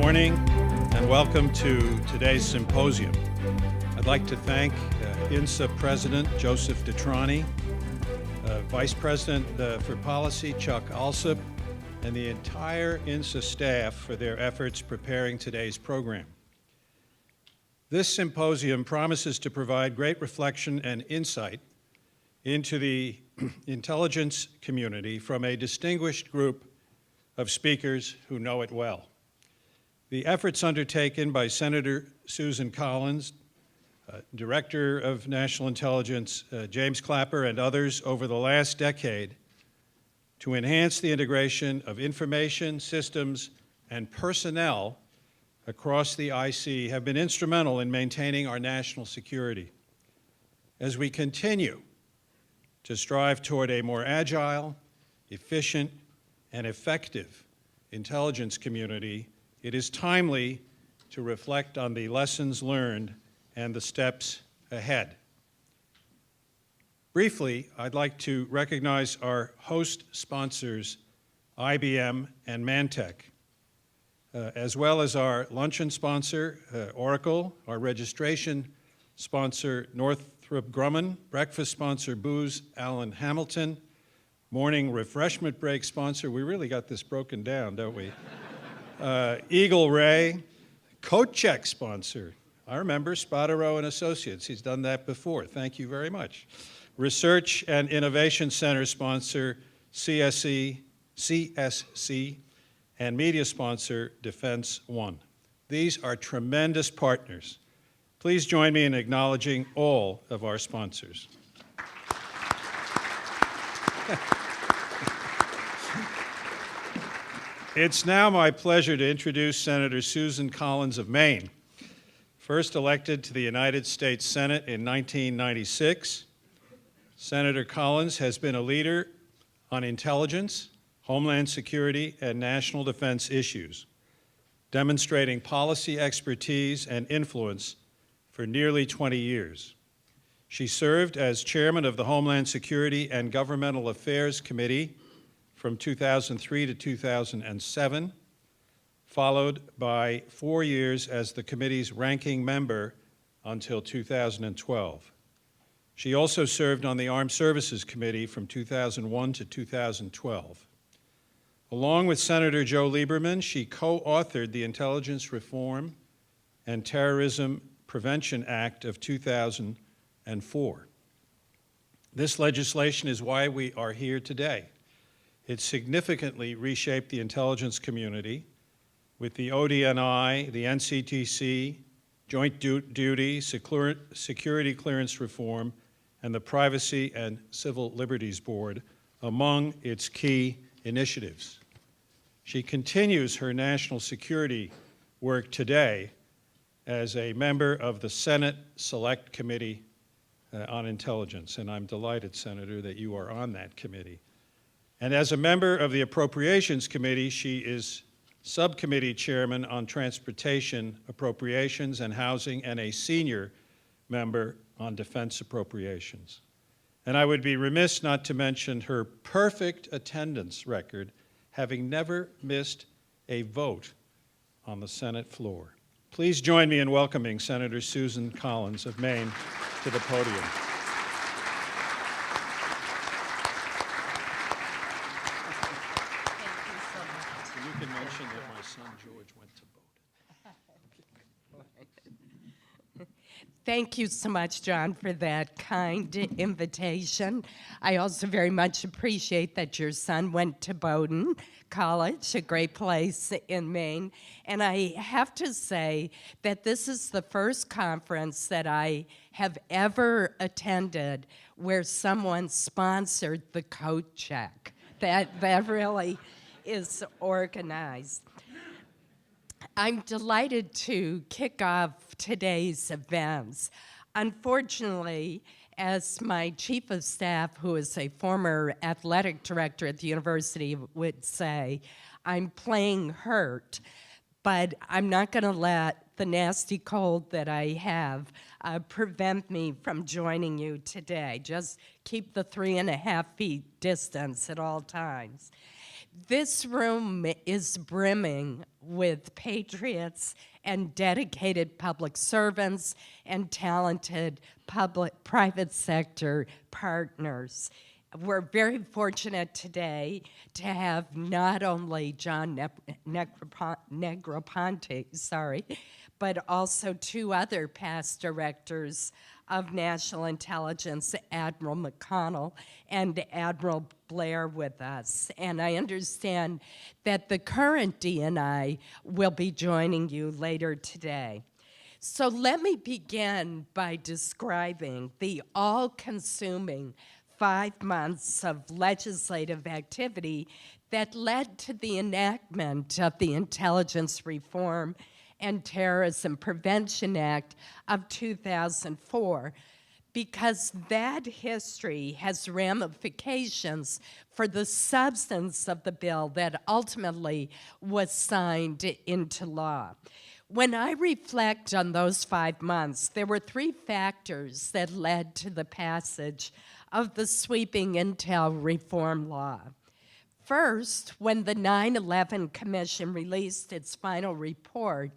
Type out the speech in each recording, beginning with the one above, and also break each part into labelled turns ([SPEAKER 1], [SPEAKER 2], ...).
[SPEAKER 1] morning and welcome to today's symposium. I'd like to thank INSA President Joseph Detrani, Vice President for Policy Chuck Alsop, and the entire INSA staff for their efforts preparing today's program. This symposium promises to provide great reflection and insight into the intelligence community from a distinguished group of speakers who know it well. The efforts undertaken by Senator Susan Collins, Director of National Intelligence James Clapper, and others over the last decade to enhance the integration of information, systems, and personnel across the IC have been instrumental in maintaining our national security. As we continue to strive toward a more agile, efficient, and effective intelligence community, it is timely to reflect on the lessons learned and the steps ahead. Briefly, I'd like to recognize our host sponsors, IBM and Mantech, as well as our luncheon sponsor, Oracle, our registration sponsor, Northrop Grumman, breakfast sponsor, Booz Allen Hamilton, morning refreshment break sponsor, we really got this broken down, don't we? Eagle Ray, coat check sponsor. I remember Spadaro and Associates. He's done that before. Thank you very much. Research and Innovation Center sponsor, CSC, and media sponsor, Defense One. These are tremendous partners. Please join me in acknowledging all of our sponsors. It's now my pleasure to introduce Senator Susan Collins of Maine. First elected to the United States Senate in 1996, Senator Collins has been a leader on intelligence, homeland security, and national defense issues, demonstrating policy expertise and influence for nearly 20 years. She served as chairman of the Homeland Security and Governmental Affairs Committee from 2003 to 2007, followed by 4 years as the committee's ranking member until 2012. She also served on the Armed Services Committee from 2001 to 2012. Along with Senator Joe Lieberman, she co-authored the Intelligence Reform and Terrorism Prevention Act of 2004. This legislation is why we are here today. It significantly reshaped the intelligence community with the ODNI, the NCTC, Joint Duty, Security Clearance Reform, and the Privacy and Civil Liberties Board among its key initiatives. She continues her national security work today as a member of the Senate Select Committee on Intelligence, and I'm delighted, Senator, that you are on that committee. And as a member of the Appropriations Committee, she is subcommittee chairman on transportation appropriations and housing, and a senior member on defense appropriations. And I would be remiss not to mention her perfect attendance record, having never missed a vote on the Senate floor. Please join me in welcoming Senator Susan Collins of Maine to the podium.
[SPEAKER 2] Thank you so much, John, for that kind invitation. I also very much appreciate that your son went to Bowdoin College, a great place in Maine. And I have to say that this is the first conference that I have ever attended where someone sponsored the coat check. That really is organized. I'm delighted to kick off today's events. Unfortunately, as my chief of staff, who is a former athletic director at the university, would say, I'm playing hurt, but I'm not going to let the nasty cold that I have prevent me from joining you today. Just keep the 3.5 feet distance at all times. This room is brimming with patriots and dedicated public servants and talented private sector partners. We're very fortunate today to have not only John Negroponte, but also two other past directors of national intelligence, Admiral McConnell and Admiral Blair, with us. And I understand that the current DNI will be joining you later today. So let me begin by describing the all-consuming 5 months of legislative activity that led to the enactment of the Intelligence Reform and Terrorism Prevention Act of 2004, because that history has ramifications for the substance of the bill that ultimately was signed into law. When I reflect on those 5 months, there were 3 factors that led to the passage of the sweeping intel reform law. First, when the 9/11 Commission released its final report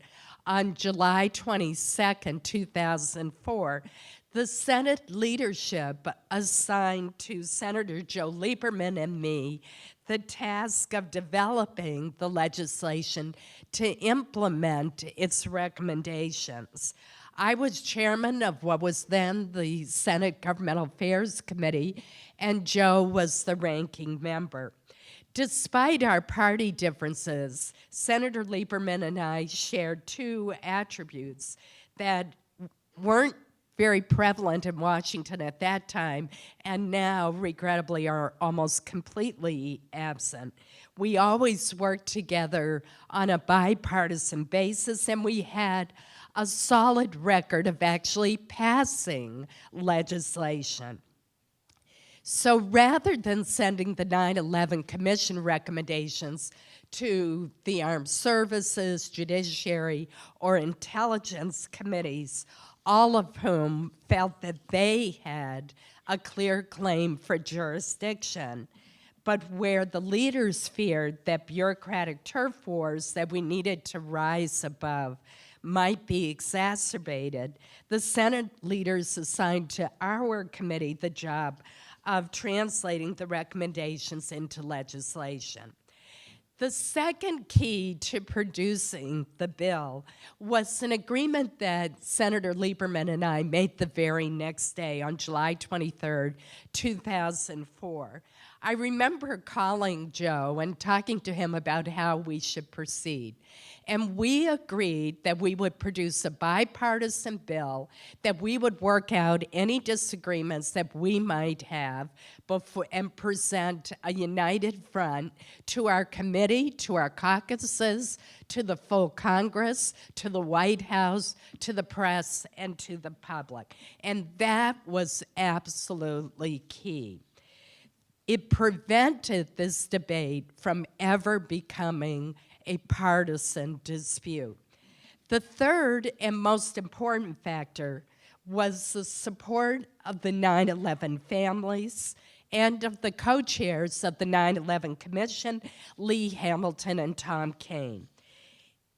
[SPEAKER 2] on July 22nd, 2004, the Senate leadership assigned to Senator Joe Lieberman and me the task of developing the legislation to implement its recommendations. I was chairman of what was then the Senate Governmental Affairs Committee, and Joe was the ranking member. Despite our party differences, Senator Lieberman and I shared 2 attributes that weren't very prevalent in Washington at that time, and now, regrettably, are almost completely absent. We always worked together on a bipartisan basis, and we had a solid record of actually passing legislation. So rather than sending the 9/11 Commission recommendations to the Armed Services, Judiciary, or Intelligence Committees, all of whom felt that they had a clear claim for jurisdiction, but where the leaders feared that bureaucratic turf wars that we needed to rise above might be exacerbated, the Senate leaders assigned to our committee the job of translating the recommendations into legislation. The second key to producing the bill was an agreement that Senator Lieberman and I made the very next day on July 23rd, 2004. I remember calling Joe and talking to him about how we should proceed. And we agreed that we would produce a bipartisan bill, that we would work out any disagreements that we might have before, and present a united front to our committee, to our caucuses, to the full Congress, to the White House, to the press, and to the public. And that was absolutely key. It prevented this debate from ever becoming a partisan dispute. The third and most important factor was the support of the 9/11 families and of the co-chairs of the 9/11 Commission, Lee Hamilton and Tom Kean.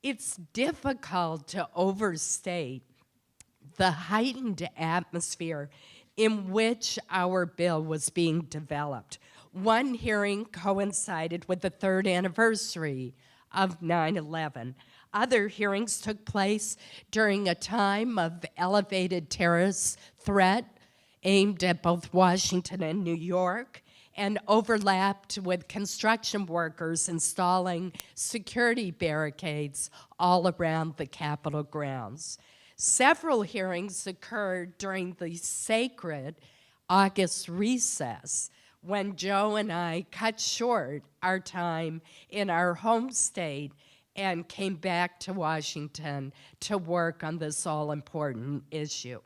[SPEAKER 2] It's difficult to overstate the heightened atmosphere in which our bill was being developed. One hearing coincided with the 3rd anniversary of 9/11. Other hearings took place during a time of elevated terrorist threat aimed at both Washington and New York, and overlapped with construction workers installing security barricades all around the Capitol grounds. Several hearings occurred during the sacred August recess, when Joe and I cut short our time in our home state and came back to Washington to work on this all-important issue.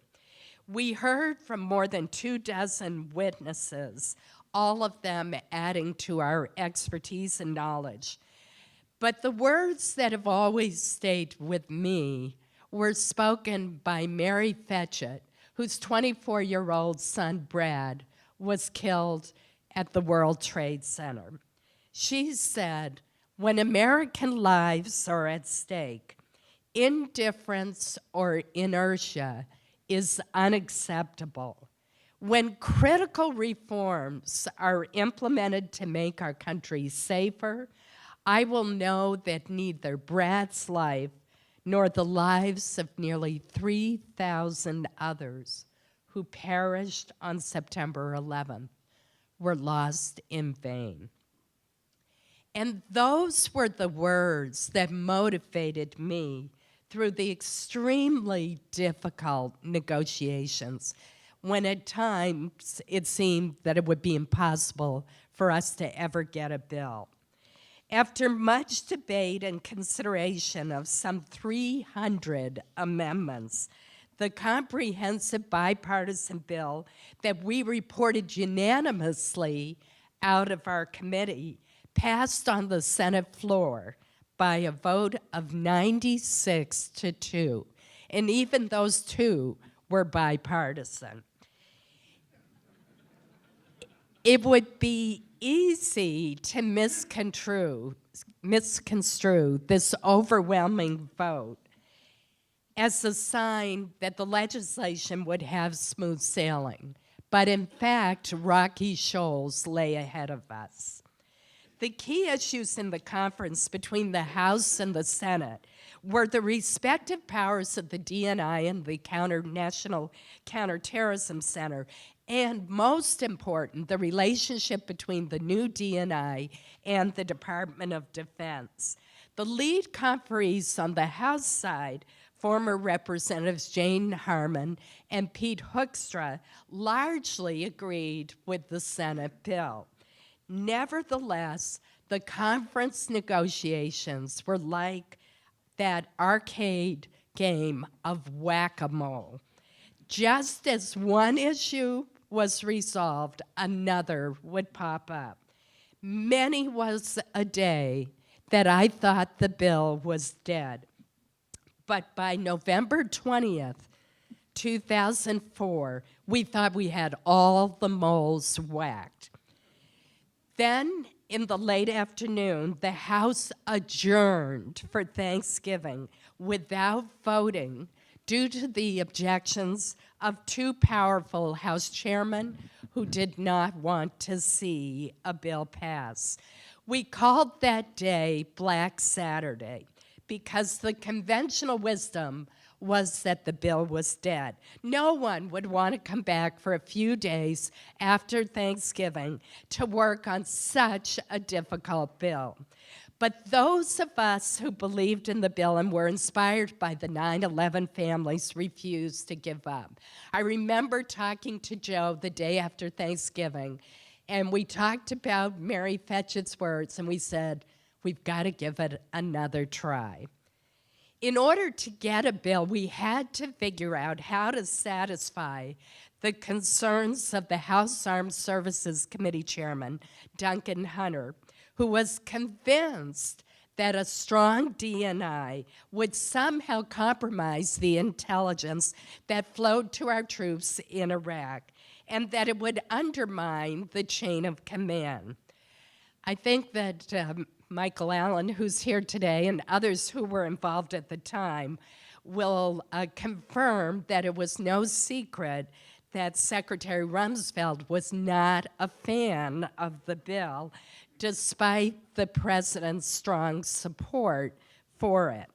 [SPEAKER 2] We heard from more than 24 witnesses, all of them adding to our expertise and knowledge. But the words that have always stayed with me were spoken by Mary Fetchett, whose 24-year-old son, Brad, was killed at the World Trade Center. She said, "When American lives are at stake, indifference or inertia is unacceptable. When critical reforms are implemented to make our country safer, I will know that neither Brad's life nor the lives of nearly 3,000 others who perished on September 11th were lost in vain." And those were the words that motivated me through the extremely difficult negotiations, when at times it seemed that it would be impossible for us to ever get a bill. After much debate and consideration of some 300 amendments, the comprehensive bipartisan bill that we reported unanimously out of our committee passed on the Senate floor by a vote of 96-2, and even those two were bipartisan. It would be easy to misconstrue this overwhelming vote as a sign that the legislation would have smooth sailing, but in fact, rocky shoals lay ahead of us. The key issues in the conference between the House and the Senate were the respective powers of the DNI and the National Counterterrorism Center, and most important, the relationship between the new DNI and the Department of Defense. The lead conferees on the House side, former Representatives Jane Harman and Pete Hoekstra, largely agreed with the Senate bill. Nevertheless, the conference negotiations were like that arcade game of whack-a-mole. Just as one issue was resolved, another would pop up. Many was a day that I thought the bill was dead. But by November 20th, 2004, we thought we had all the moles whacked. Then, in the late afternoon, the House adjourned for Thanksgiving without voting due to the objections of two powerful House chairmen who did not want to see a bill pass. We called that day Black Saturday because the conventional wisdom was that the bill was dead. No one would want to come back for a few days after Thanksgiving to work on such a difficult bill. But those of us who believed in the bill and were inspired by the 9/11 families refused to give up. I remember talking to Joe the day after Thanksgiving, and we talked about Mary Fetchett's words, and we said, we've got to give it another try. In order to get a bill, we had to figure out how to satisfy the concerns of the House Armed Services Committee Chairman, Duncan Hunter, who was convinced that a strong DNI would somehow compromise the intelligence that flowed to our troops in Iraq, and that it would undermine the chain of command. I think that Michael Allen, who's here today, and others who were involved at the time, will confirm that it was no secret that Secretary Rumsfeld was not a fan of the bill, despite the president's strong support for it.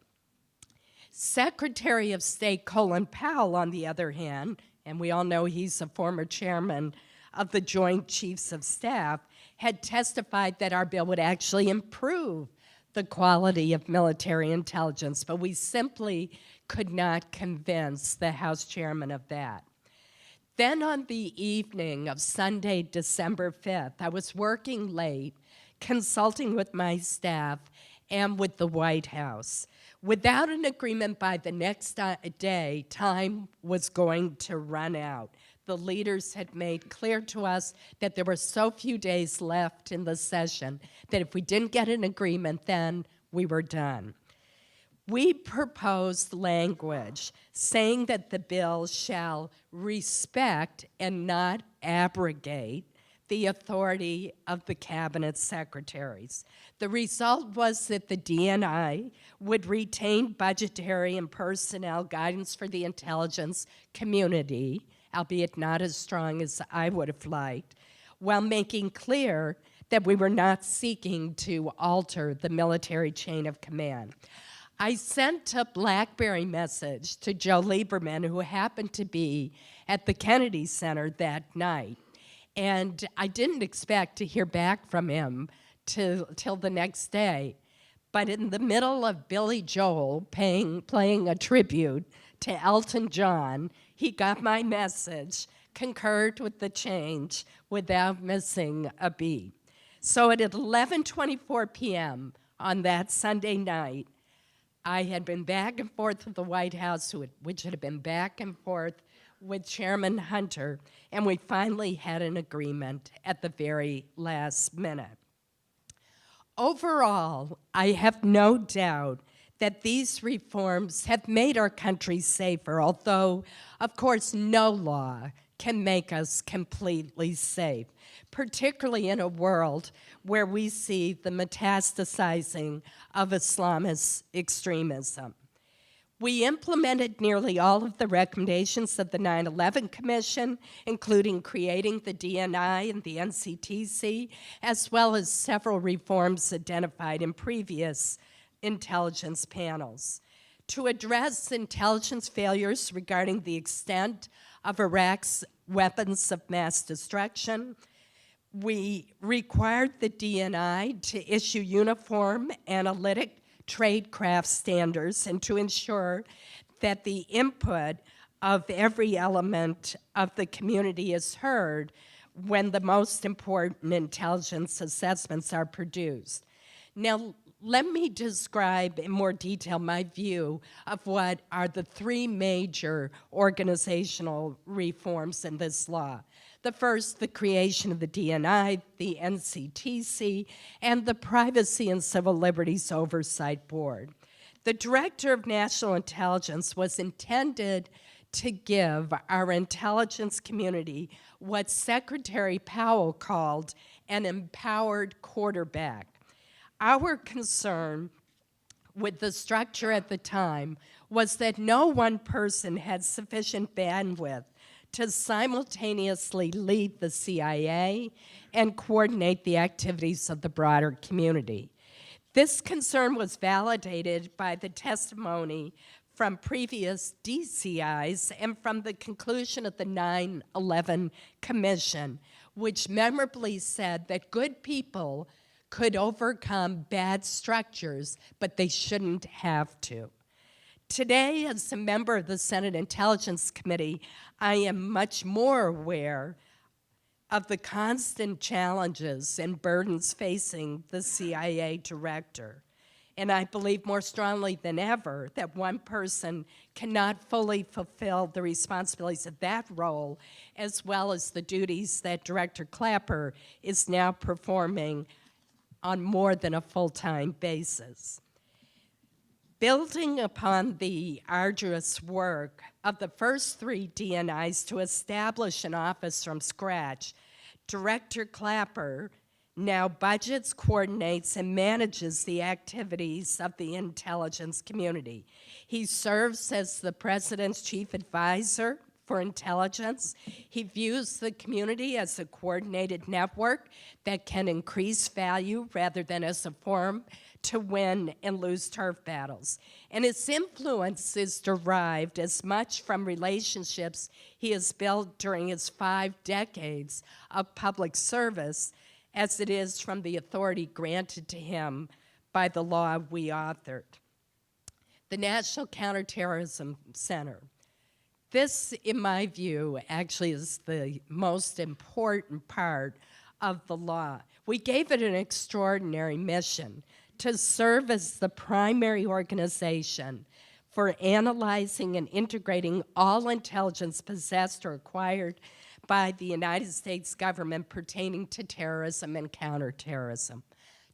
[SPEAKER 2] Secretary of State Colin Powell, on the other hand, and we all know he's a former chairman of the Joint Chiefs of Staff, had testified that our bill would actually improve the quality of military intelligence, but we simply could not convince the House chairman of that. Then on the evening of Sunday, December 5th, I was working late, consulting with my staff and with the White House. Without an agreement by the next day, time was going to run out. The leaders had made clear to us that there were so few days left in the session that if we didn't get an agreement, then we were done. We proposed language saying that the bill shall respect and not abrogate the authority of the cabinet secretaries. The result was that the DNI would retain budgetary and personnel guidance for the intelligence community, albeit not as strong as I would have liked, while making clear that we were not seeking to alter the military chain of command. I sent a BlackBerry message to Joe Lieberman, who happened to be at the Kennedy Center that night. And I didn't expect to hear back from him till the next day. But in the middle of Billy Joel playing a tribute to Elton John, he got my message, concurred with the change without missing a beat. So at 11:24 p.m. on that Sunday night, I had been back and forth with the White House, which had been back and forth with Chairman Hunter, and we finally had an agreement at the very last minute. Overall, I have no doubt that these reforms have made our country safer, although, of course, no law can make us completely safe, particularly in a world where we see the metastasizing of Islamist extremism. We implemented nearly all of the recommendations of the 9/11 Commission, including creating the DNI and the NCTC, as well as several reforms identified in previous intelligence panels. To address intelligence failures regarding the extent of Iraq's weapons of mass destruction, we required the DNI to issue uniform analytic tradecraft standards and to ensure that the input of every element of the community is heard when the most important intelligence assessments are produced. Now, let me describe in more detail my view of what are the three major organizational reforms in this law. The first, the creation of the DNI, the NCTC, and the Privacy and Civil Liberties Oversight Board. The Director of National Intelligence was intended to give our intelligence community what Secretary Powell called an empowered quarterback. Our concern with the structure at the time was that no one person had sufficient bandwidth to simultaneously lead the CIA and coordinate the activities of the broader community. This concern was validated by the testimony from previous DCIs and from the conclusion of the 9/11 Commission, which memorably said that good people could overcome bad structures, but they shouldn't have to. Today, as a member of the Senate Intelligence Committee, I am much more aware of the constant challenges and burdens facing the CIA director. And I believe more strongly than ever that one person cannot fully fulfill the responsibilities of that role, as well as the duties that Director Clapper is now performing on more than a full-time basis. Building upon the arduous work of the first three DNIs to establish an office from scratch, Director Clapper now budgets, coordinates, and manages the activities of the intelligence community. He serves as the President's chief advisor for intelligence. He views the community as a coordinated network that can increase value rather than as a forum to win and lose turf battles. And his influence is derived as much from relationships he has built during his 5 decades of public service as it is from the authority granted to him by the law we authored. The National Counterterrorism Center. This, in my view, actually is the most important part of the law. We gave it an extraordinary mission to serve as the primary organization for analyzing and integrating all intelligence possessed or acquired by the United States government pertaining to terrorism and counterterrorism.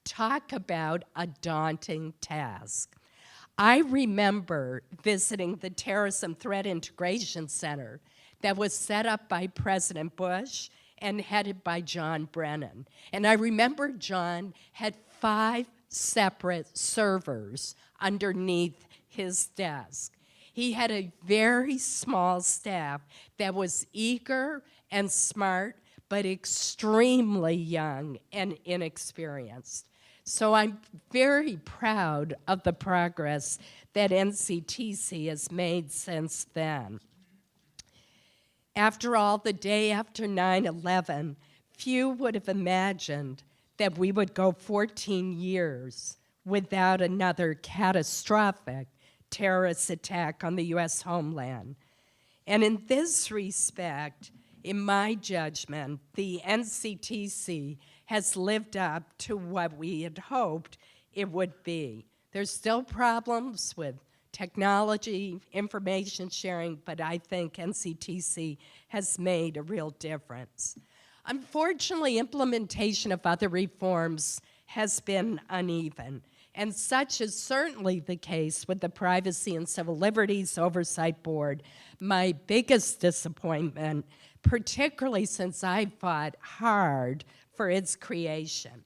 [SPEAKER 2] Talk about a daunting task. I remember visiting the Terrorism Threat Integration Center that was set up by President Bush and headed by John Brennan. And I remember John had 5 separate servers underneath his desk. He had a very small staff that was eager and smart, but extremely young and inexperienced. So I'm very proud of the progress that NCTC has made since then. After all, the day after 9/11, few would have imagined that we would go 14 years without another catastrophic terrorist attack on the U.S. homeland. And in this respect, in my judgment, the NCTC has lived up to what we had hoped it would be. There's still problems with technology, information sharing, but I think NCTC has made a real difference. Unfortunately, implementation of other reforms has been uneven, and such is certainly the case with the Privacy and Civil Liberties Oversight Board, my biggest disappointment, particularly since I fought hard for its creation.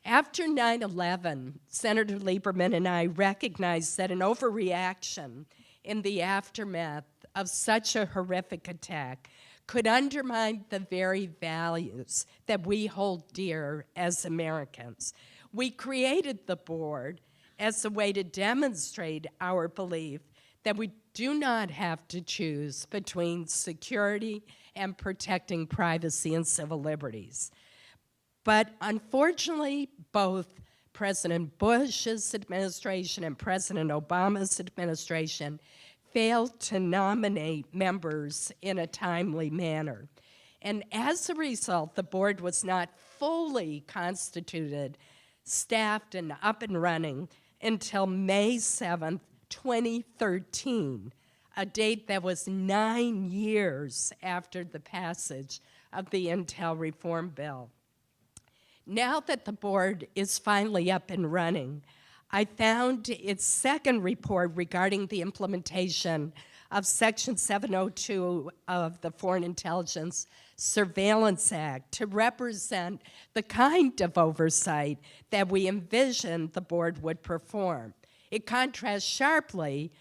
[SPEAKER 2] After 9/11, Senator Lieberman and I recognized that an overreaction in the aftermath of such a horrific attack could undermine the very values that we hold dear as Americans. We created the board as a way to demonstrate our belief that we do not have to choose between security and protecting privacy and civil liberties. But unfortunately, both President Bush's administration and President Obama's administration failed to nominate members in a timely manner. And as a result, the board was not fully constituted, staffed, and up and running until May 7th, 2013, a date that was 9 years after the passage of the Intel Reform Bill. Now that the board is finally up and running, I found its second report regarding the implementation of Section 702 of the Foreign Intelligence Surveillance Act to represent the kind of oversight that we envisioned the board would perform. It contrasts sharply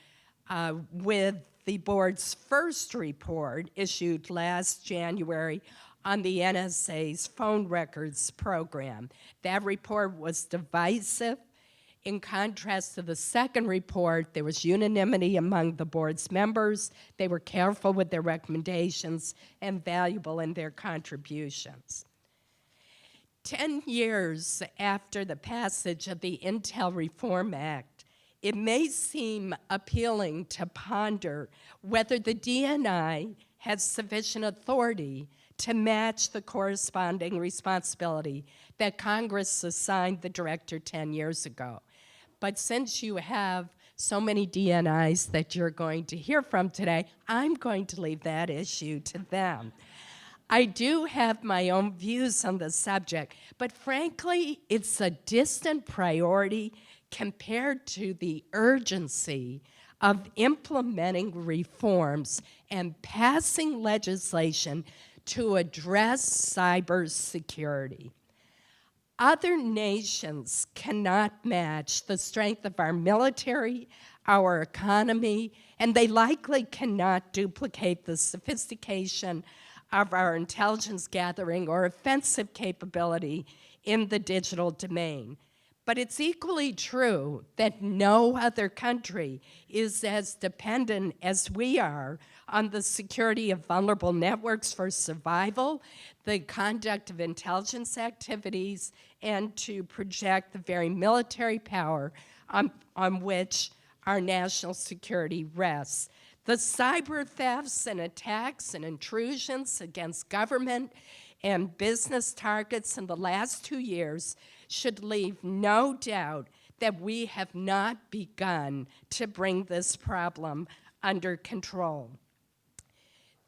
[SPEAKER 2] with the board's first report issued last January on the NSA's phone records program. That report was divisive. In contrast to the second report, there was unanimity among the board's members. They were careful with their recommendations and valuable in their contributions. 10 years after the passage of the Intel Reform Act, it may seem appealing to ponder whether the DNI has sufficient authority to match the corresponding responsibility that Congress assigned the director 10 years ago. But since you have so many DNIs that you're going to hear from today, I'm going to leave that issue to them. I do have my own views on the subject, but frankly, it's a distant priority compared to the urgency of implementing reforms and passing legislation to address cybersecurity. Other nations cannot match the strength of our military, our economy, and they likely cannot duplicate the sophistication of our intelligence gathering or offensive capability in the digital domain. But it's equally true that no other country is as dependent as we are on the security of vulnerable networks for survival, the conduct of intelligence activities, and to project the very military power on which our national security rests. The cyber thefts and attacks and intrusions against government and business targets in the last 2 years should leave no doubt that we have not begun to bring this problem under control.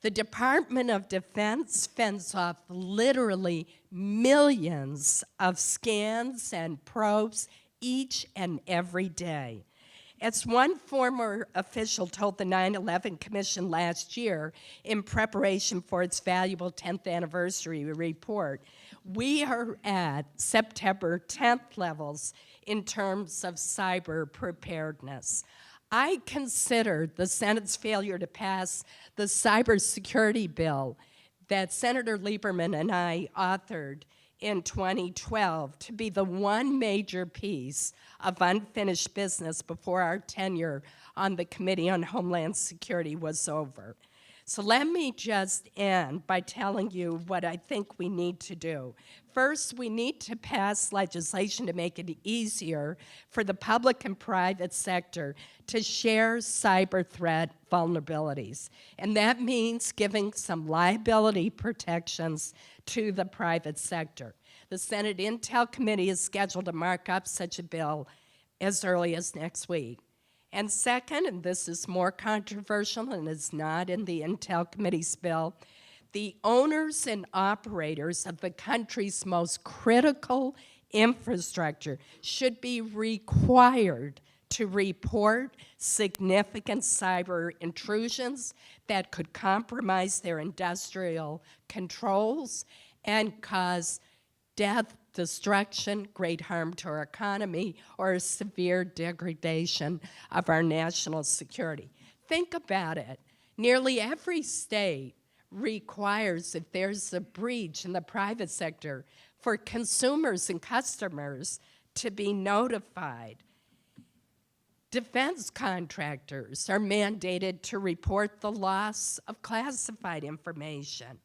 [SPEAKER 2] The Department of Defense fends off literally millions of scans and probes each and every day. As one former official told the 9/11 Commission last year in preparation for its valuable 10th anniversary report, we are at September 10th levels in terms of cyber preparedness. I consider the Senate's failure to pass the cybersecurity bill that Senator Lieberman and I authored in 2012 to be the one major piece of unfinished business before our tenure on the Committee on Homeland Security was over. So let me just end by telling you what I think we need to do. First, we need to pass legislation to make it easier for the public and private sector to share cyber threat vulnerabilities. And that means giving some liability protections to the private sector. The Senate Intel Committee is scheduled to mark up such a bill as early as next week. And second, and this is more controversial and is not in the Intel Committee's bill, the owners and operators of the country's most critical infrastructure should be required to report significant cyber intrusions that could compromise their industrial controls and cause death, destruction, great harm to our economy, or a severe degradation of our national security. Think about it. Nearly every state requires, if there's a breach in the private sector, for consumers and customers to be notified. Defense contractors are mandated to report the loss of classified information.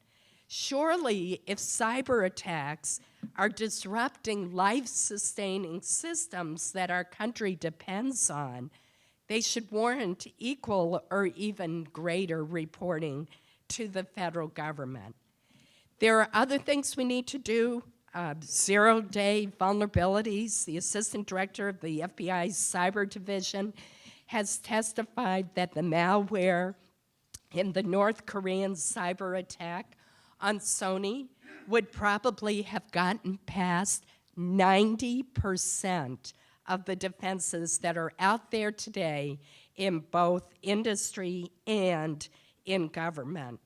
[SPEAKER 2] Surely, if cyber attacks are disrupting life-sustaining systems that our country depends on, they should warrant equal or even greater reporting to the federal government. There are other things we need to do. Zero-day vulnerabilities. The assistant director of the FBI's cyber division has testified that the malware in the North Korean cyber attack on Sony would probably have gotten past 90% of the defenses that are out there today in both industry and in government.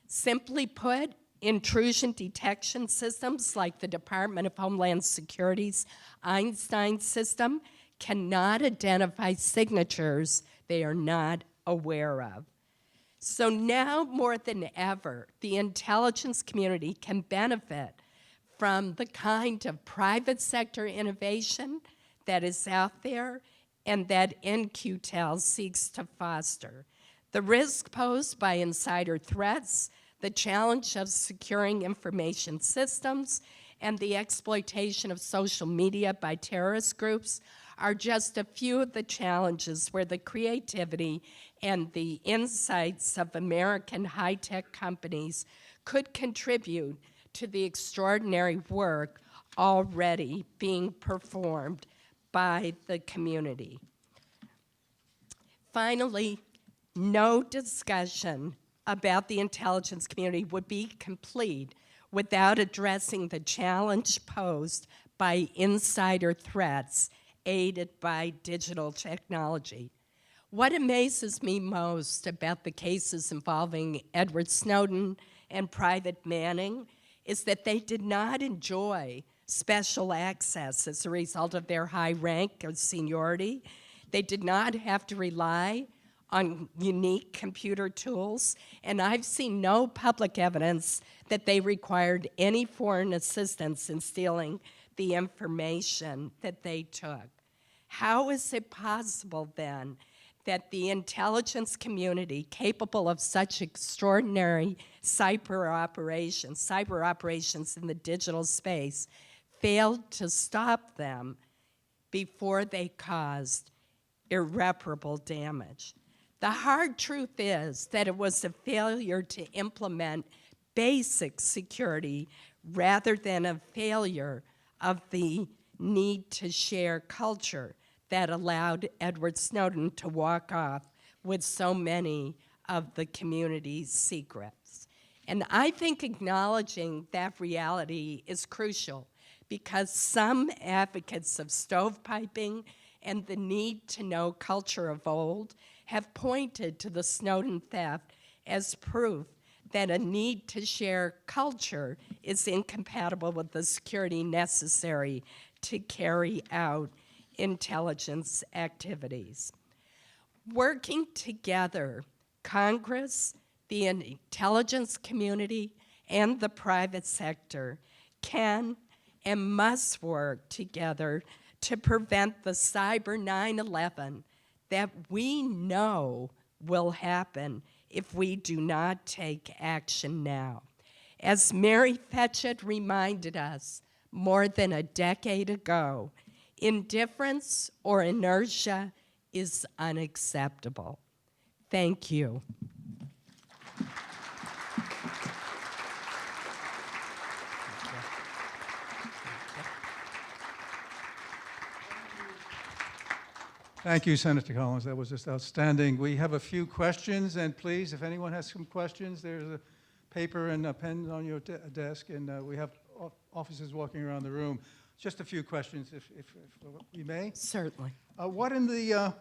[SPEAKER 2] Simply put, intrusion detection systems like the Department of Homeland Security's INSA system cannot identify signatures they are not aware of. So now more than ever, the intelligence community can benefit from the kind of private sector innovation that is out there and that NQTEL seeks to foster. The risk posed by insider threats, the challenge of securing information systems, and the exploitation of social media by terrorist groups are just a few of the challenges where the creativity and the insights of American high-tech companies could contribute to the extraordinary work already being performed by the community. Finally, no discussion about the intelligence community would be complete without addressing the challenge posed by insider threats aided by digital technology. What amazes me most about the cases involving Edward Snowden and Private Manning is that they did not enjoy special access as a result of their high rank or seniority. They did not have to rely on unique computer tools, and I've seen no public evidence that they required any foreign assistance in stealing the information that they took. How is it possible then that the intelligence community capable of such extraordinary cyber operations in the digital space failed to stop them before they caused irreparable damage? The hard truth is that it was a failure to implement basic security rather than a failure of the need to share culture that allowed Edward Snowden to walk off with so many of the community's secrets. And I think acknowledging that reality is crucial because some advocates of stovepiping and the need-to-know culture of old have pointed to the Snowden theft as proof that a need-to-share culture is incompatible with the security necessary to carry out intelligence activities. Working together, Congress, the intelligence community, and the private sector can and must work together to prevent the cyber 9/11 that we know will happen if we do not take action now. As Mary Fetchett reminded us more than a decade ago, indifference or inertia is unacceptable. Thank you.
[SPEAKER 3] Thank you, Senator Collins. That was just outstanding. We have a few questions, and please, if anyone has some questions, there's a paper and a pen on your desk, and we have officers walking around the room. Just a few questions, if we may.
[SPEAKER 2] Certainly.
[SPEAKER 3] What in the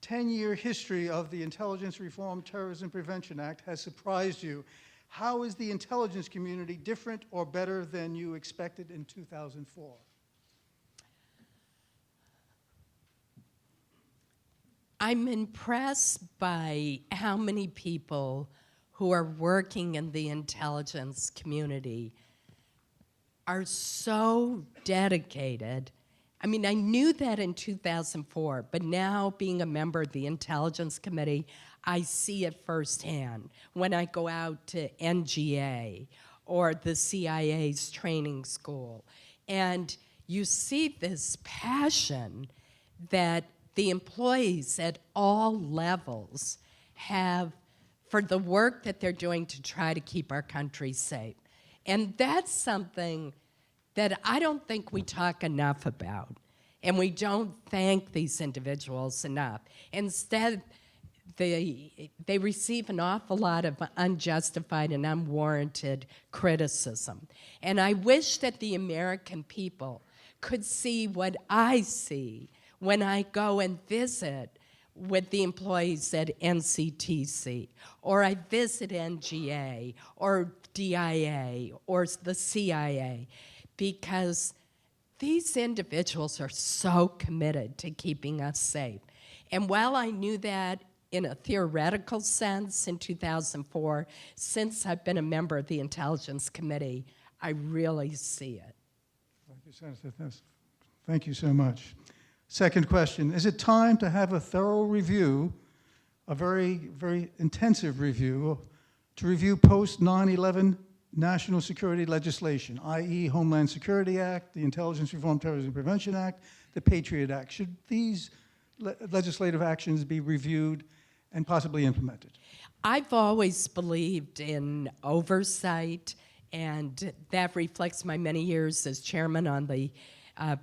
[SPEAKER 3] 10-year history of the Intelligence Reform Terrorism Prevention Act has surprised you? How is the intelligence community different or better than you expected in 2004?
[SPEAKER 2] I'm impressed by how many people who are working in the intelligence community are so dedicated. I mean, I knew that in 2004, but now being a member of the Intelligence Committee, I see it firsthand when I go out to NGA or the CIA's training school. And you see this passion that the employees at all levels have for the work that they're doing to try to keep our country safe. And that's something that I don't think we talk enough about. And we don't thank these individuals enough. Instead, they receive an awful lot of unjustified and unwarranted criticism. And I wish that the American people could see what I see when I go and visit with the employees at NCTC, or I visit NGA, or DIA, or the CIA, because these individuals are so committed to keeping us safe. And while I knew that in a theoretical sense in 2004, since I've been a member of the Intelligence Committee, I really see it.
[SPEAKER 3] Thank you, Senator. Thank you so much. Second question, is it time to have a thorough review, a very, very intensive review, to review post-9/11 national security legislation, i.e. Homeland Security Act, the Intelligence Reform Terrorism Prevention Act, the Patriot Act? Should these legislative actions be reviewed and possibly implemented?
[SPEAKER 2] I've always believed in oversight, and that reflects my many years as chairman on the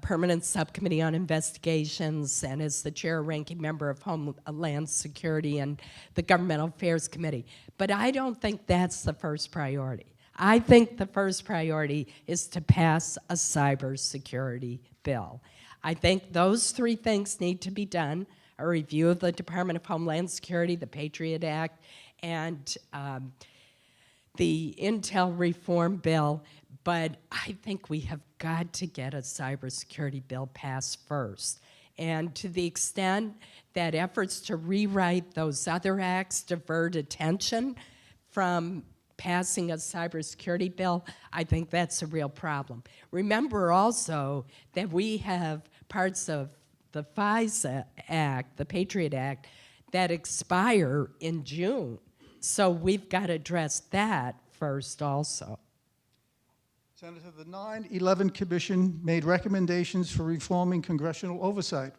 [SPEAKER 2] Permanent Subcommittee on Investigations and as the chair ranking member of Homeland Security and the Governmental Affairs Committee. But I don't think that's the first priority. I think the first priority is to pass a cybersecurity bill. I think those three things need to be done: a review of the Department of Homeland Security, the Patriot Act, and the Intel Reform Bill. But I think we have got to get a cybersecurity bill passed first. And to the extent that efforts to rewrite those other acts divert attention from passing a cybersecurity bill, I think that's a real problem. Remember also that we have parts of the FISA Act, the Patriot Act, that expire in June. So we've got to address that first also.
[SPEAKER 3] Senator, the 9/11 Commission made recommendations for reforming congressional oversight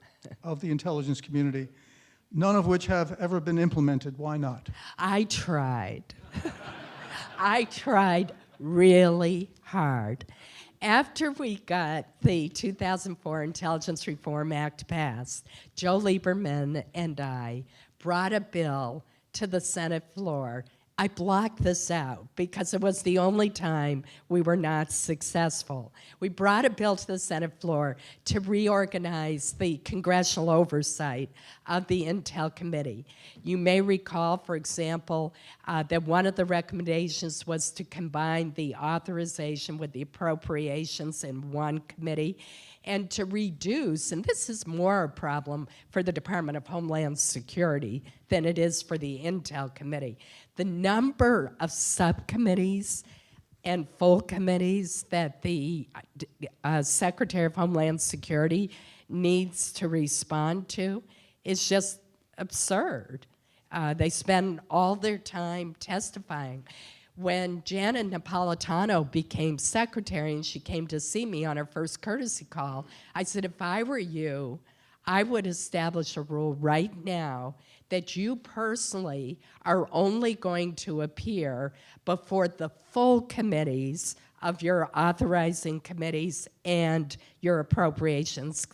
[SPEAKER 3] of the intelligence community, none of which have ever been implemented. Why not?
[SPEAKER 2] I tried. I tried really hard. After we got the 2004 Intelligence Reform Act passed, Joe Lieberman and I brought a bill to the Senate floor I blocked this out because it was the only time we were not successful. We brought a bill to the Senate floor to reorganize the congressional oversight of the Intel Committee. You may recall, for example, that one of the recommendations was to combine the authorization with the appropriations in one committee, and to reduce, and this is more a problem for the Department of Homeland Security than it is for the Intel Committee, the number of subcommittees and full committees that the Secretary of Homeland Security needs to respond to is just absurd. They spend all their time testifying. When Janet Napolitano became secretary and she came to see me on her first courtesy call, I said, if I were you, I would establish a rule right now that you personally are only going to appear before the full committees of your authorizing committees and your appropriations.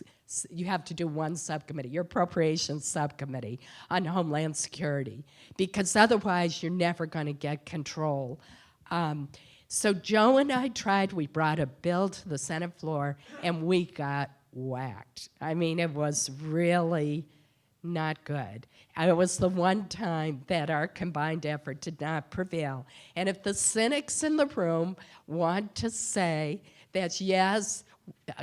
[SPEAKER 2] You have to do one subcommittee, your appropriations subcommittee on Homeland Security, because otherwise you're never going to get control. So Joe and I tried, we brought a bill to the Senate floor, and we got whacked. I mean, it was really not good. And it was the one time that our combined effort did not prevail. And if the cynics in the room want to say that, yes,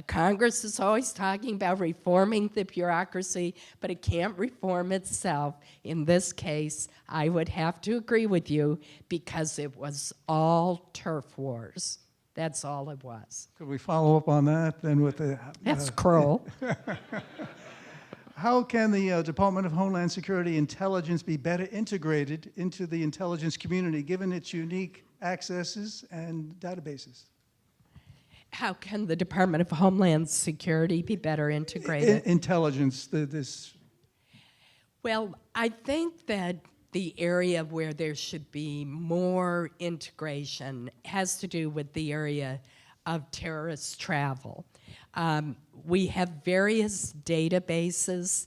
[SPEAKER 2] Congress is always talking about reforming the bureaucracy, but it can't reform itself. In this case, I would have to agree with you because it was all turf wars. That's all it was.
[SPEAKER 3] Could we follow up on that then with the...
[SPEAKER 2] That's cruel.
[SPEAKER 3] How can the Department of Homeland Security intelligence be better integrated into the intelligence community given its unique accesses and databases?
[SPEAKER 2] How can the Department of Homeland Security be better integrated?
[SPEAKER 3] Intelligence, this...
[SPEAKER 2] Well, I think that the area where there should be more integration has to do with the area of terrorist travel. We have various databases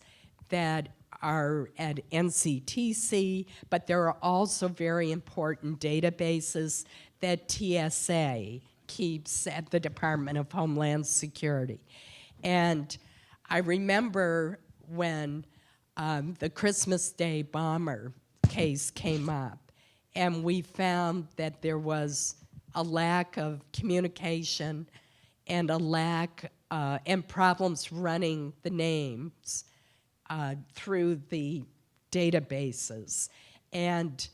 [SPEAKER 2] that are at NCTC, but there are also very important databases that TSA keeps at the Department of Homeland Security. And I remember when the Christmas Day bomber case came up, and we found that there was a lack of communication and a lack and problems running the names through the databases. And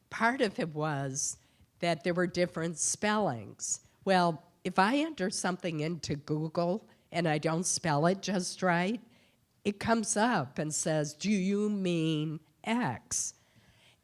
[SPEAKER 2] part of it was that there were different spellings. Well, if I enter something into Google and I don't spell it just right, it comes up and says, do you mean X?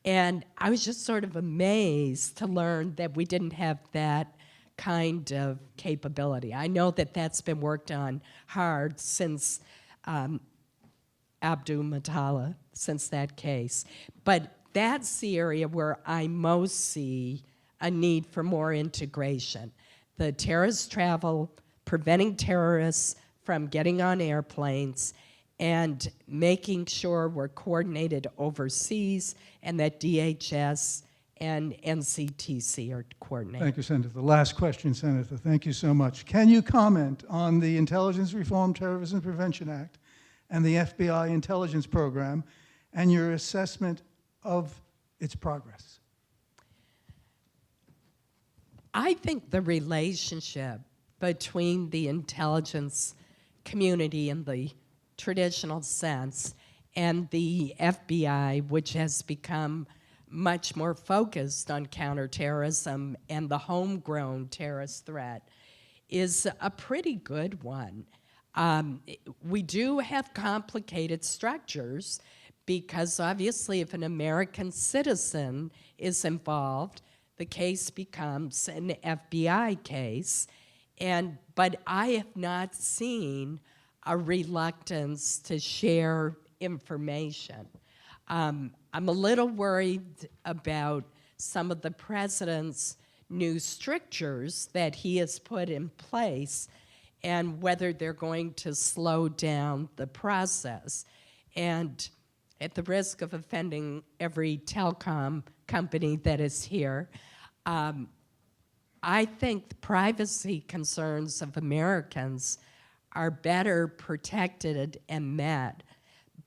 [SPEAKER 2] And I was just sort of amazed to learn that we didn't have that kind of capability. I know that that's been worked on hard since Abdul Matala, since that case. But that's the area where I most see a need for more integration. The terrorist travel, preventing terrorists from getting on airplanes, and making sure we're coordinated overseas and that DHS and NCTC are coordinated.
[SPEAKER 3] Thank you, Senator. The last question, Senator. Thank you so much. Can you comment on the Intelligence Reform Terrorism Prevention Act and the FBI intelligence program and your assessment of its progress?
[SPEAKER 2] I think the relationship between the intelligence community in the traditional sense and the FBI, which has become much more focused on counterterrorism and the homegrown terrorist threat, is a pretty good one. We do have complicated structures because obviously if an American citizen is involved, the case becomes an FBI case. But I have not seen a reluctance to share information. I'm a little worried about some of the president's new strictures that he has put in place and whether they're going to slow down the process. And at the risk of offending every telecom company that is here, I think the privacy concerns of Americans are better protected and met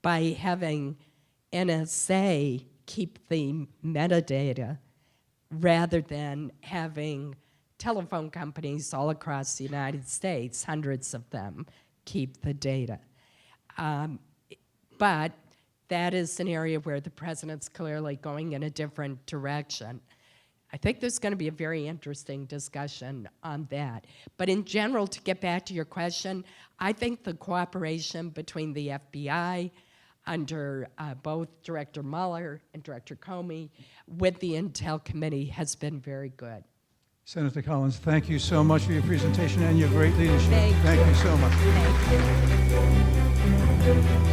[SPEAKER 2] by having NSA keep the metadata rather than having telephone companies all across the United States, hundreds of them, keep the data. But that is an area where the president's clearly going in a different direction. I think there's going to be a very interesting discussion on that. But in general, to get back to your question, I think the cooperation between the FBI under both Director Mueller and Director Comey with the Intel Committee has been very good.
[SPEAKER 3] Senator Collins, thank you so much for your presentation and your great leadership.
[SPEAKER 2] Thank
[SPEAKER 3] you so much.
[SPEAKER 2] Thank you.